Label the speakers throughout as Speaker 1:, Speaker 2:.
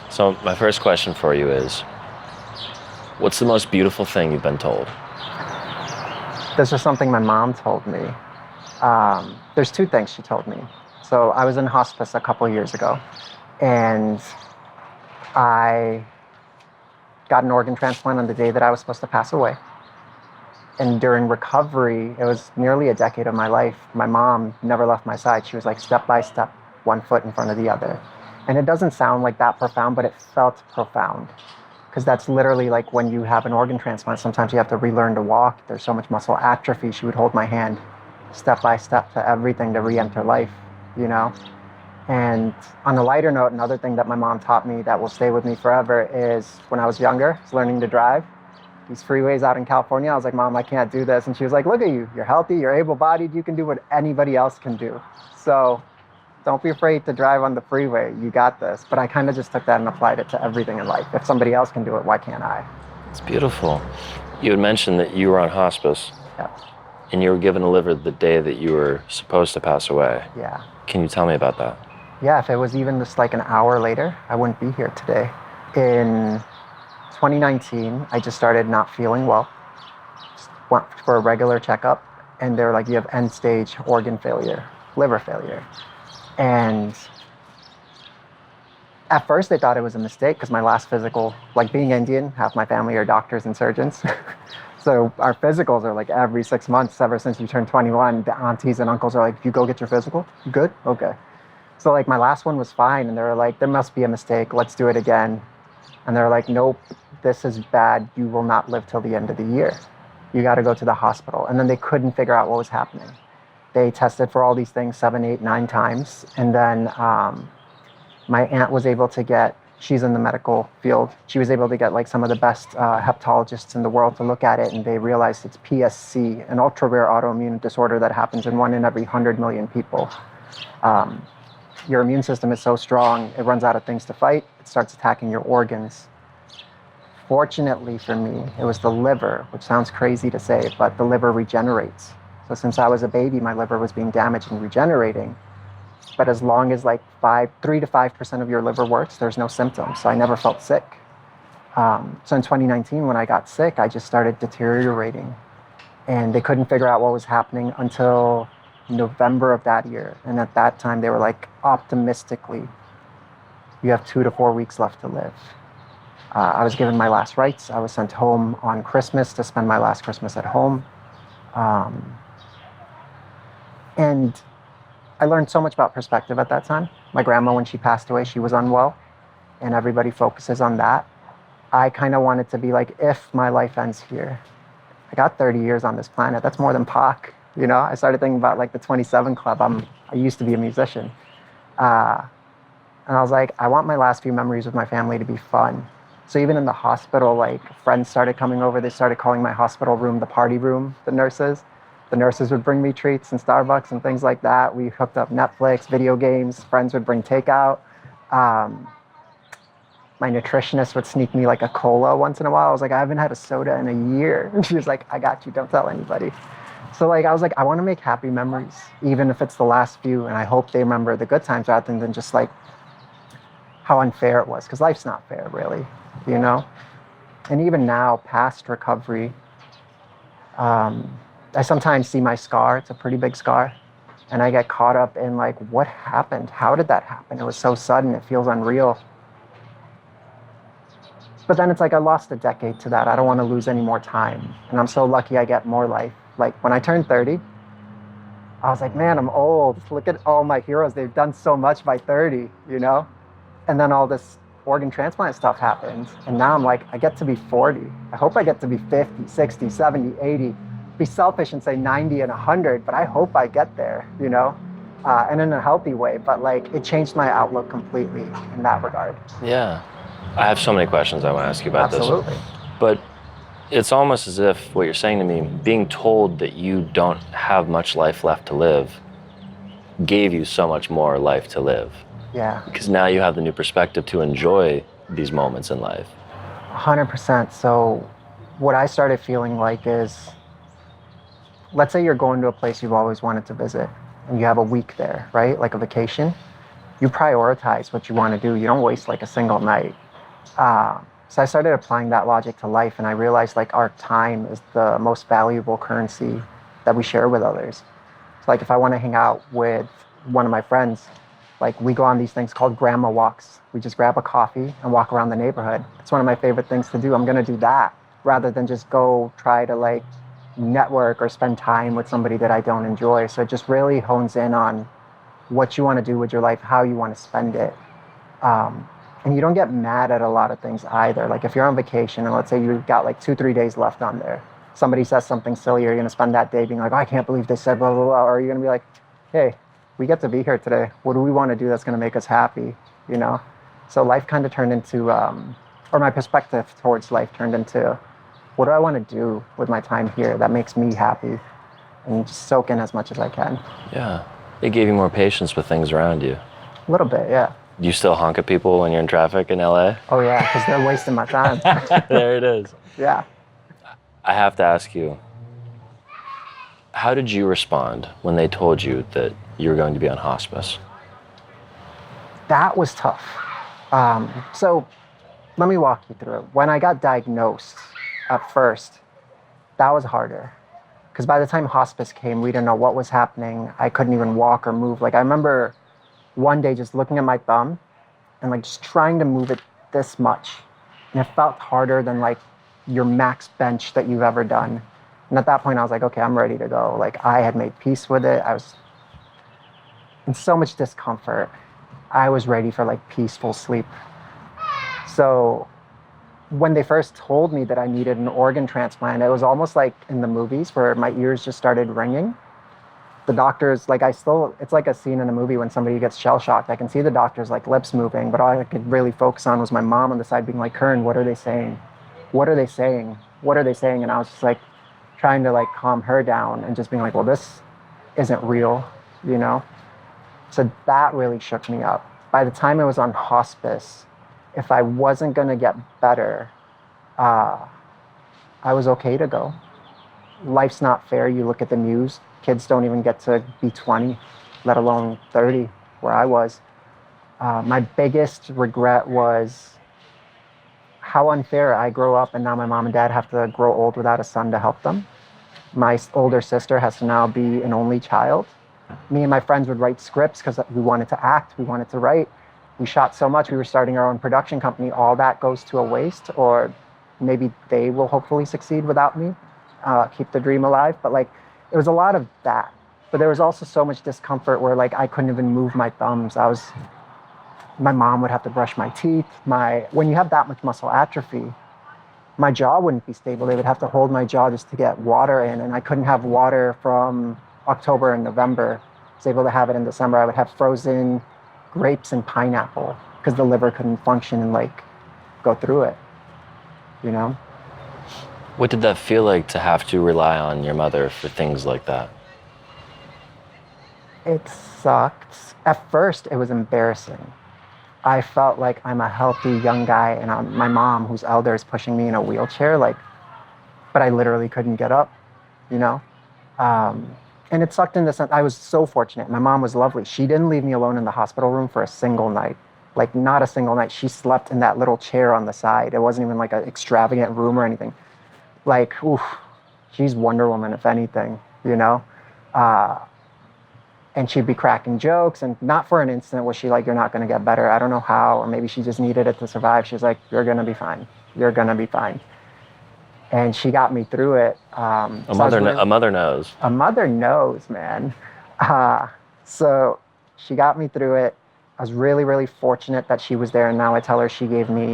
Speaker 1: So my first question for you is, what's the most beautiful thing you've been told?
Speaker 2: This is something my mom told me. There's two things she told me. So I was in hospice a couple years ago, and I got an organ transplant on the day that I was supposed to pass away. And during recovery, it was nearly a decade of my life, my mom never left my side. She was like step by step, one foot in front of the other. And it doesn't sound like that profound, but it felt profound. Because that's literally like when you have an organ transplant, sometimes you have to relearn to walk. There's so much muscle atrophy. She would hold my hand step by step to everything to re-enter life, you know? And on a lighter note, another thing that my mom taught me that will stay with me forever is when I was younger, I was learning to drive. These freeways out in California, I was like, Mom, I can't do this. And she was like, look at you, you're healthy, you're able-bodied, you can do what anybody else can do. So don't be afraid to drive on the freeway, you got this. But I kind of just took that and applied it to everything in life. If somebody else can do it, why can't I?
Speaker 1: It's beautiful. You had mentioned that you were on hospice.
Speaker 2: Yeah.
Speaker 1: And you were given a liver the day that you were supposed to pass away.
Speaker 2: Yeah.
Speaker 1: Can you tell me about that?
Speaker 2: Yeah, if it was even just like an hour later, I wouldn't be here today. In 2019, I just started not feeling well. Just went for a regular checkup, and they were like, you have end-stage organ failure, liver failure. And at first they thought it was a mistake because my last physical, like being Indian, half my family are doctors and surgeons. So our physicals are like every 6 months ever since you turn 21. The aunties and uncles are like, you go get your physical? You good? Okay. So like my last one was fine, and they were like, there must be a mistake, let's do it again. And they're like, nope, this is bad, you will not live till the end of the year. You got to go to the hospital. And then they couldn't figure out what was happening. They tested for all these things 7, 8, 9 times. And then my aunt was able to get, she's in the medical field, she was able to get like some of the best hepatologists in the world to look at it, and they realized it's PSC, an ultra rare autoimmune disorder that happens in 1 in every 100 million people. Your immune system is so strong, it runs out of things to fight, it starts attacking your organs. Fortunately for me, it was the liver, which sounds crazy to say, but the liver regenerates. So since I was a baby, my liver was being damaged and regenerating. But as long as like 3 to 5% of your liver works, there's no symptoms. So I never felt sick. So in 2019, when I got sick, I just started deteriorating. And they couldn't figure out what was happening until November of that year. And at that time, they were like, optimistically, you have 2 to 4 weeks left to live. I was given my last rites. I was sent home on Christmas to spend my last Christmas at home. And I learned so much about perspective at that time. My grandma, when she passed away, she was unwell, and everybody focuses on that. I kind of wanted to be like, if my life ends here, I got 30 years on this planet. That's more than Pac. You know, I started thinking about like the 27 Club. I used to be a musician. And I was like, I want my last few memories with my family to be fun. So even in the hospital, like friends started coming over. They started calling my hospital room the party room, the nurses. The nurses would bring me treats and Starbucks and things like that. We hooked up Netflix, video games. Friends would bring takeout. My nutritionist would sneak me like a cola once in a while. I was like, I haven't had a soda in a year. And she was like, I got you, don't tell anybody. So like, I was like, I want to make happy memories, even if it's the last few. And I hope they remember the good times rather than just like how unfair it was. Because life's not fair, really, you know? And even now, past recovery, I sometimes see my scar. It's a pretty big scar. And I get caught up in like, what happened? How did that happen? It was so sudden. It feels unreal. But then it's like, I lost a decade to that. I don't want to lose any more time. And I'm so lucky I get more life. Like when I turned 30, I was like, man, I'm old. Look at all my heroes. They've done so much by 30, you know? And then all this organ transplant stuff happened. And now I'm like, I get to be 40. I hope I get to be 50, 60, 70, 80. Be selfish and say 90 and 100, but I hope I get there, you know? And in a healthy way. But like, it changed my outlook completely in that regard.
Speaker 1: Yeah. I have so many questions I want to ask you about
Speaker 2: Absolutely.
Speaker 1: this. But it's almost as if what you're saying to me, being told that you don't have much life left to live, gave you so much more life to live.
Speaker 2: Yeah.
Speaker 1: Because now you have the new perspective to enjoy these moments in life.
Speaker 2: 100%. So what I started feeling like is, let's say you're going to a place you've always wanted to visit and you have a week there, right? Like a vacation. you prioritize what you want to do. You don't waste like a single night. So I started applying that logic to life, and I realized like our time is the most valuable currency that we share with others. So like if I want to hang out with one of my friends, like we go on these things called grandma walks. We just grab a coffee and walk around the neighborhood. It's one of my favorite things to do. I'm going to do that rather than just go try to like network or spend time with somebody that I don't enjoy. So it just really hones in on what you want to do with your life, how you want to spend it. And you don't get mad at a lot of things either. Like if you're on vacation and let's say you've got like 2-3 days left on there, somebody says something silly, you're going to spend that day being like, oh, I can't believe they said blah, blah, blah. Or you're going to be like, hey, we get to be here today. What do we want to do that's going to make us happy? You know? So life kind of turned into, or my perspective towards life turned into, what do I want to do with my time here that makes me happy? And just soak in as much as I can.
Speaker 1: Yeah. It gave you more patience with things around you.
Speaker 2: A little bit, yeah.
Speaker 1: Do you still honk at people when you're in traffic in LA?
Speaker 2: Oh yeah, because they're wasting my time.
Speaker 1: There it is.
Speaker 2: Yeah.
Speaker 1: I have to ask you, how did you respond when they told you that you were going to be on hospice?
Speaker 2: That was tough. So let me walk you through it. When I got diagnosed at first, that was harder. Because by the time hospice came, we didn't know what was happening. I couldn't even walk or move. Like I remember one day just looking at my thumb and like just trying to move it this much. And it felt harder than like your max bench that you've ever done. And at that point I was like, okay, I'm ready to go. Like I had made peace with it. I was in so much discomfort. I was ready for like peaceful sleep. So when they first told me that I needed an organ transplant, it was almost like in the movies where my ears just started ringing. The doctors, like it's like a scene in a movie when somebody gets shell shocked. I can see the doctors like lips moving, but all I could really focus on was my mom on the side being like, Karan, what are they saying? What are they saying? What are they saying? And I was just like trying to like calm her down and just being like, well, this isn't real, you know? So that really shook me up. By the time I was on hospice, if I wasn't gonna get better, I was okay to go. Life's not fair. You look at the news, kids don't even get to be 20, let alone 30, where I was. My biggest regret was how unfair I grew up and now my mom and dad have to grow old without a son to help them. My older sister has to now be an only child. Me and my friends would write scripts because we wanted to act, we wanted to write. We shot so much, we were starting our own production company. All that goes to a waste, or maybe they will hopefully succeed without me, keep the dream alive. But like, it was a lot of that. But there was also so much discomfort where like I couldn't even move my thumbs. My mom would have to brush my teeth. When you have that much muscle atrophy, my jaw wouldn't be stable. They would have to hold my jaw just to get water in, and I couldn't have water from October and November. I was able to have it in December. I would have frozen grapes and pineapple because the liver couldn't function and like go through it, you know?
Speaker 1: What did that feel like to have to rely on your mother for things like that?
Speaker 2: It sucked. At first, it was embarrassing. I felt like I'm a healthy young guy and my mom, who's elder, is pushing me in a wheelchair, like, but I literally couldn't get up, you know? And it sucked in the sense, I was so fortunate. My mom was lovely. She didn't leave me alone in the hospital room for a single night. Like not a single night. She slept in that little chair on the side. It wasn't even like an extravagant room or anything. Like, oof, she's Wonder Woman, if anything, you know? And she'd be cracking jokes, and not for an instant was she like, you're not gonna get better. I don't know how, or maybe she just needed it to survive. She was like, you're gonna be fine. You're gonna be fine. And she got me through it.
Speaker 1: A mother knows.
Speaker 2: A mother knows, man. So she got me through it. I was really, really fortunate that she was there. And now I tell her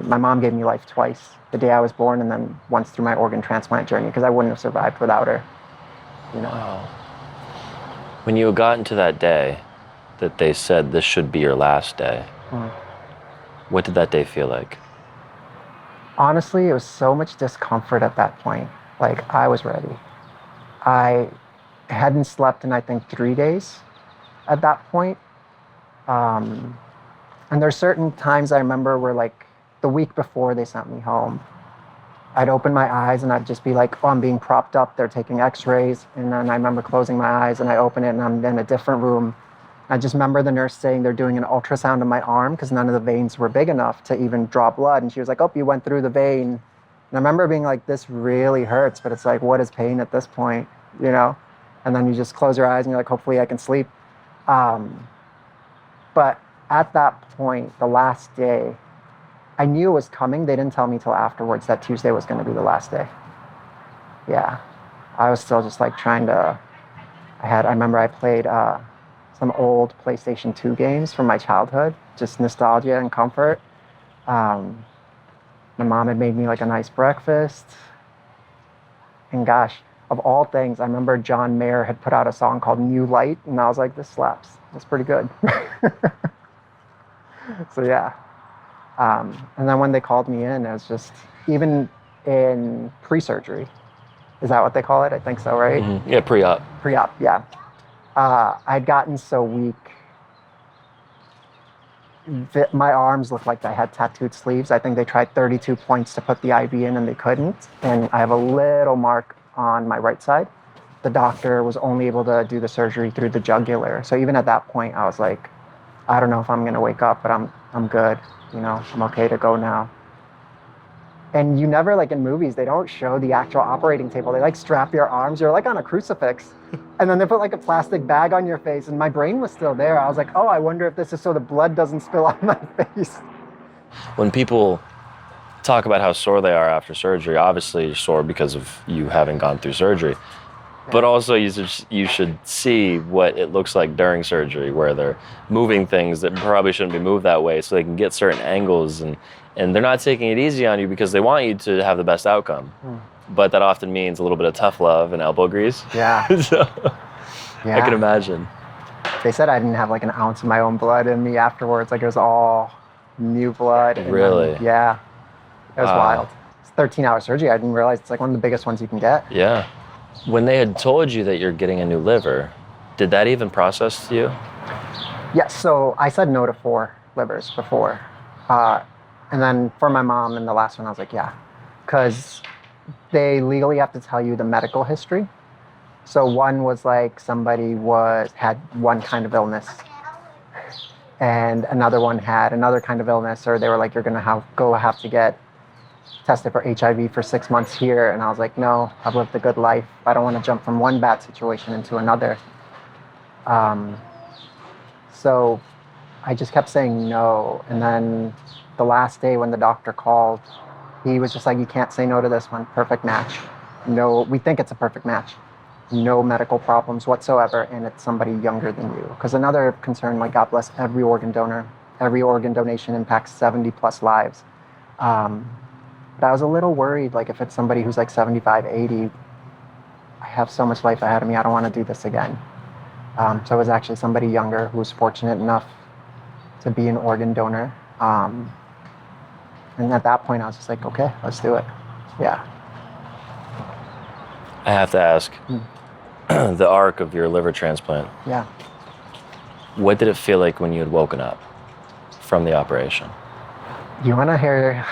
Speaker 2: my mom gave me life twice, the day I was born and then once through my organ transplant journey, because I wouldn't have survived without her. You know?
Speaker 1: Wow. When you got into that day that they said this should be your last day, what did that day feel like?
Speaker 2: Honestly, it was so much discomfort at that point. Like, I was ready. I hadn't slept in, I think, 3 days at that point. And there's certain times I remember where, like, the week before they sent me home, I'd open my eyes and I'd just be like, oh, I'm being propped up. They're taking x-rays. And then I remember closing my eyes and I open it and I'm in a different room I just remember the nurse saying they're doing an ultrasound of my arm because none of the veins were big enough to even draw blood. And she was like, oh, you went through the vein. And I remember being like, this really hurts, but it's like, what is pain at this point, you know? And then you just close your eyes and you're like, hopefully I can sleep. But at that point, the last day, I knew it was coming. They didn't tell me till afterwards that Tuesday was going to be the last day. Yeah. I was still just like trying to, I remember I played some old PlayStation 2 games from my childhood, just nostalgia and comfort. My mom had made me like a nice breakfast. And gosh, of all things, I remember John Mayer had put out a song called New Light, and I was like, this slaps. That's pretty good. So yeah. And then when they called me in, it was just, even in pre-surgery, is that what they call it? I think so, right?
Speaker 1: Mm-hmm. Yeah, pre-op.
Speaker 2: Pre-op, yeah. I'd gotten so weak that my arms looked like I had tattooed sleeves. I think they tried 32 points to put the IV in and they couldn't. And I have a little mark on my right side. The doctor was only able to do the surgery through the jugular. So even at that point, I was like, I don't know if I'm gonna wake up, but I'm good. You know, I'm okay to go now. And you never, like in movies, they don't show the actual operating table. They like strap your arms, you're like on a crucifix. And then they put like a plastic bag on your face, and my brain was still there. I was like, oh, I wonder if this is so the blood doesn't spill on my face.
Speaker 1: When people talk about how sore they are after surgery, obviously you're sore because of you having gone through surgery. But also you should see what it looks like during surgery, where they're moving things that probably shouldn't be moved that way so they can get certain angles. And they're not taking it easy on you because they want you to have the best outcome. But that often means a little bit of tough love and elbow grease.
Speaker 2: Yeah.
Speaker 1: So
Speaker 2: Yeah.
Speaker 1: I can imagine.
Speaker 2: They said I didn't have like an ounce of my own blood in me afterwards. Like it was all new blood. And
Speaker 1: Really?
Speaker 2: then, yeah. It was wild. It's 13-hour surgery. I didn't realize it's like one of the biggest ones you can get.
Speaker 1: Yeah. When they had told you that you're getting a new liver, did that even process to you?
Speaker 2: Yeah, so I said no to 4 livers before. And then for my mom and the last one, I was like, yeah. Because they legally have to tell you the medical history. So one was like somebody had one kind of illness and another one had another kind of illness, or they were like, you're going to have to get tested for HIV for 6 months here. And I was like, no, I've lived a good life. I don't want to jump from one bad situation into another. So I just kept saying no. And then the last day when the doctor called, he was just like, you can't say no to this one. Perfect match. No, we think it's a perfect match. No medical problems whatsoever. And it's somebody younger than you. Because another concern, like God bless every organ donor, every organ donation impacts 70 plus lives. But I was a little worried, like if it's somebody who's like 75, 80, I have so much life ahead of me, I don't want to do this again. So it was actually somebody younger who was fortunate enough to be an organ donor. And at that point, I was just like, okay, let's do it. Yeah.
Speaker 1: I have to ask, the arc of your liver transplant,
Speaker 2: Yeah.
Speaker 1: what did it feel like when you had woken up from the operation?
Speaker 2: You want to hear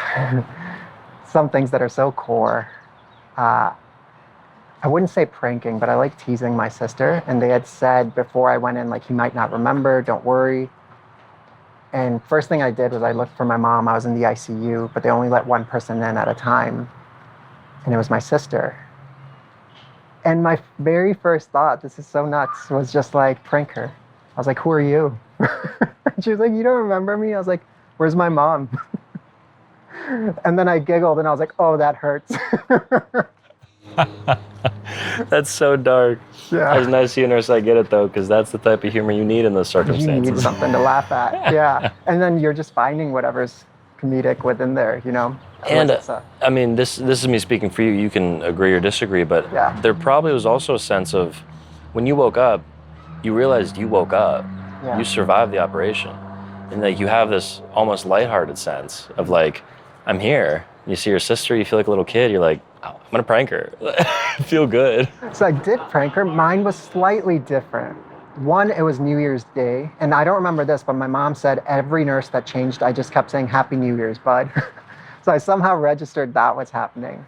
Speaker 2: some things that are so core. I wouldn't say pranking, but I like teasing my sister. And they had said before I went in, like, he might not remember, don't worry. And first thing I did was I looked for my mom. I was in the ICU, but they only let one person in at a time. And it was my sister. And my very first thought, this is so nuts, was just like, prank her. I was like, who are you? She was like, you don't remember me? I was like, where's my mom? And then I giggled and I was like, oh, that hurts.
Speaker 1: That's so dark.
Speaker 2: Yeah.
Speaker 1: As nice humorous, I get it though, because that's the type of humor you need in those
Speaker 2: You
Speaker 1: circumstances.
Speaker 2: need something to laugh at. Yeah. And then you're just finding whatever's comedic within there, you know?
Speaker 1: And I mean, this is me speaking for you. You can agree or disagree, but
Speaker 2: Yeah.
Speaker 1: there probably was also a sense of when you woke up, you realized you woke up.
Speaker 2: Yeah.
Speaker 1: You survived the operation. And like you have this almost lighthearted sense of like, I'm here. You see your sister, you feel like a little kid. You're like, oh, I'm gonna prank her. Feel good.
Speaker 2: So I did prank her. Mine was slightly different. One, it was New Year's Day. And I don't remember this, but my mom said every nurse that changed, I just kept saying, Happy New Year's, bud. So I somehow registered that was happening.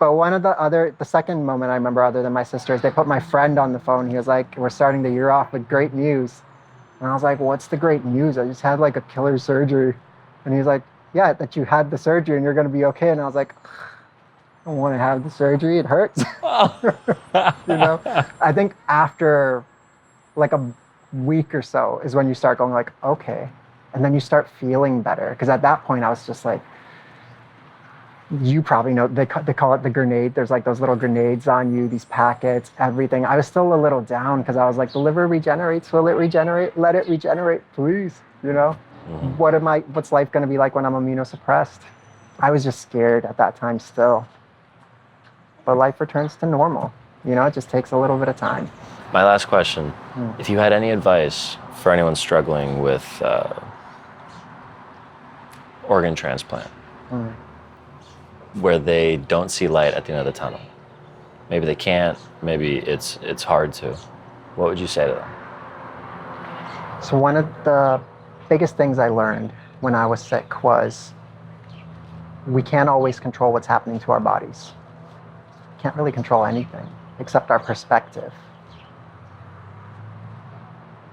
Speaker 2: But the second moment I remember other than my sister is they put my friend on the phone. He was like, we're starting the year off with great news. And I was like, what's the great news? I just had like a killer surgery. And he's like, yeah, that you had the surgery and you're going to be okay. And I was like, I don't want to have the surgery. It hurts. You know, I think after like a week or so is when you start going like, okay. And then you start feeling better. Because at that point I was just like, you probably know, they call it the grenade. There's like those little grenades on you, these packets, everything. I was still a little down because I was like, the liver regenerates. Will it regenerate? Let it regenerate, please. You know, what's life going to be like when I'm immunosuppressed? I was just scared at that time still. But life returns to normal. You know, it just takes a little bit of time.
Speaker 1: My last question, if you had any advice for anyone struggling with organ transplant, where they don't see light at the end of the tunnel. Maybe they can't, maybe it's hard to. What would you say to them?
Speaker 2: So one of the biggest things I learned when I was sick was we can't always control what's happening to our bodies. Can't really control anything except our perspective.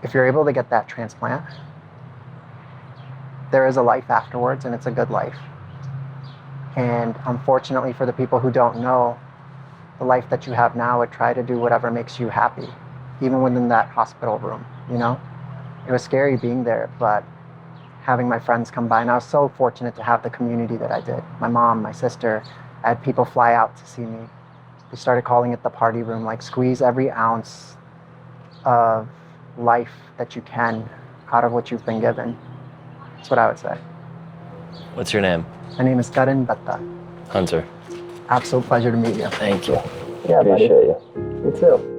Speaker 2: If you're able to get that transplant, there is a life afterwards and it's a good life. And unfortunately for the people who don't know, the life that you have now would try to do whatever makes you happy, even within that hospital room, you know? It was scary being there, but having my friends come by, and I was so fortunate to have the community that I did. My mom, my sister, I had people fly out to see me. They started calling it the party room, like squeeze every ounce of life that you can out of what you've been given. That's what I would say.
Speaker 1: What's your name?
Speaker 2: My name is Karan.
Speaker 1: Hunter.
Speaker 2: Absolute pleasure to meet you.
Speaker 1: Thank you.
Speaker 2: Yeah,
Speaker 1: Appreciate you.
Speaker 2: You too.